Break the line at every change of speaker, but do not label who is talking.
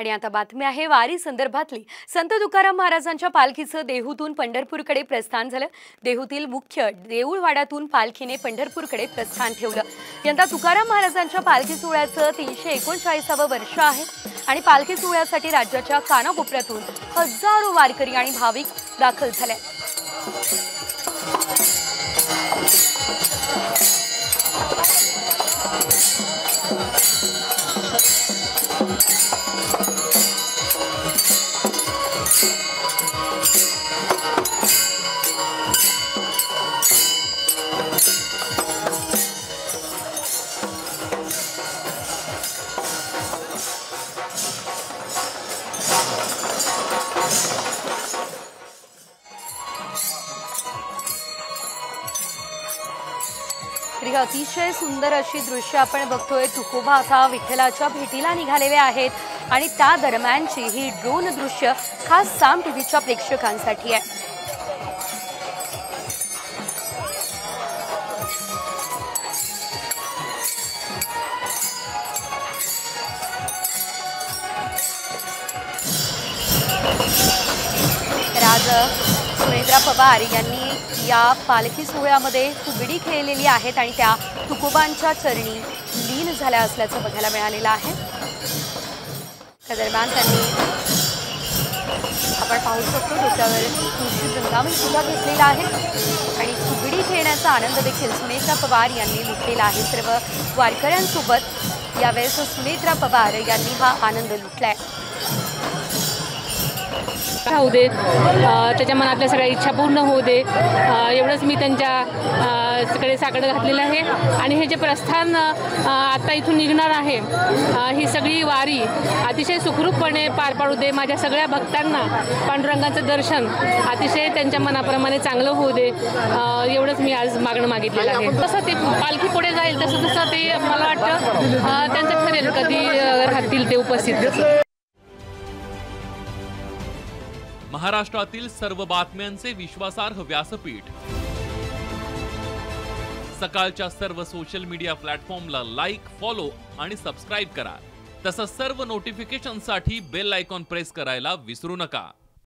आणि आता बातमी आहे वारी संदर्भातली। संत तुकाराम महाराजांच्या पालखीचं देहूतून पंढरपूरकडे प्रस्थान झालं। देहूतील मुख्य देऊळवाड्यातून पालखीने पंढरपूरकडे प्रस्थान ठेवलं। यंदा तुकाराम महाराजांच्या पालखी सोहळ्याचं 339वे वर्ष आहे आणि पालखी सोहळ्यासाठी राज्याच्या कानाकोपऱ्यातून हजारो वारकरी आणि भाविक दाखल झाले। अतिशय सुंदर अशी दृश्य आपण बघतोय। तुकोबा आता विठ्ठलाच्या भेटीला निघालेले आहेत आणि त्या दरम्यानची ही ड्रोन दृश्य खास साम टीव्हीच्या प्रेक्षकांसाठी आहे। राज सुनेत्रा पवार यांनी या पालखी सोहळ्यामध्ये फुगडी खेळलेली आहेत आणि त्या तुकोबांच्या चरणी लीन झाल्या असल्याचं बघायला मिळालेलं आहे। त्या दरम्यान त्यांनी आपण पाहू शकतो डोक्यावर तुळशी वृंदावन सुद्धा घेतलेला आहे आणि फुगडी खेळण्याचा आनंद देखील सुनेत्रा पवार यांनी लुटलेला आहे। सर्व वारकऱ्यांसोबत यावेळेस सुनेत्रा पवार यांनी हा आनंद लुटलाय।
होऊ दे, त्याच्या मनातल्या सगळ्या इच्छा पूर्ण होऊ दे, एवढंच मी त्यांच्याकडे साकडं घातलेलं आहे। आणि हे जे प्रस्थान आता इथून निघणार आहे, ही सगळी वारी अतिशय सुखरूपपणे पार पाडू दे। माझ्या सगळ्या भक्तांना पांडुरंगाचं दर्शन अतिशय त्यांच्या मनाप्रमाणे चांगलं होऊ दे, एवढंच मी आज मागणं मागितलेलं आहे। तसं ते पालखी पुढे जाईल तसं तसं ते मला वाटतं त्यांचं ठरेल कधी राहतील ते उपस्थित।
महाराष्ट्रातील सर्व बातम्यांचे विश्वासार्ह व्यासपीठ, सकाळच्या सर्व सोशल मीडिया प्लॅटफॉर्मला लाईक, फॉलो आणि सबस्क्राईब करा। तसंच सर्व नोटिफिकेशनसाठी बेल आयकॉन प्रेस करायला विसरू नका।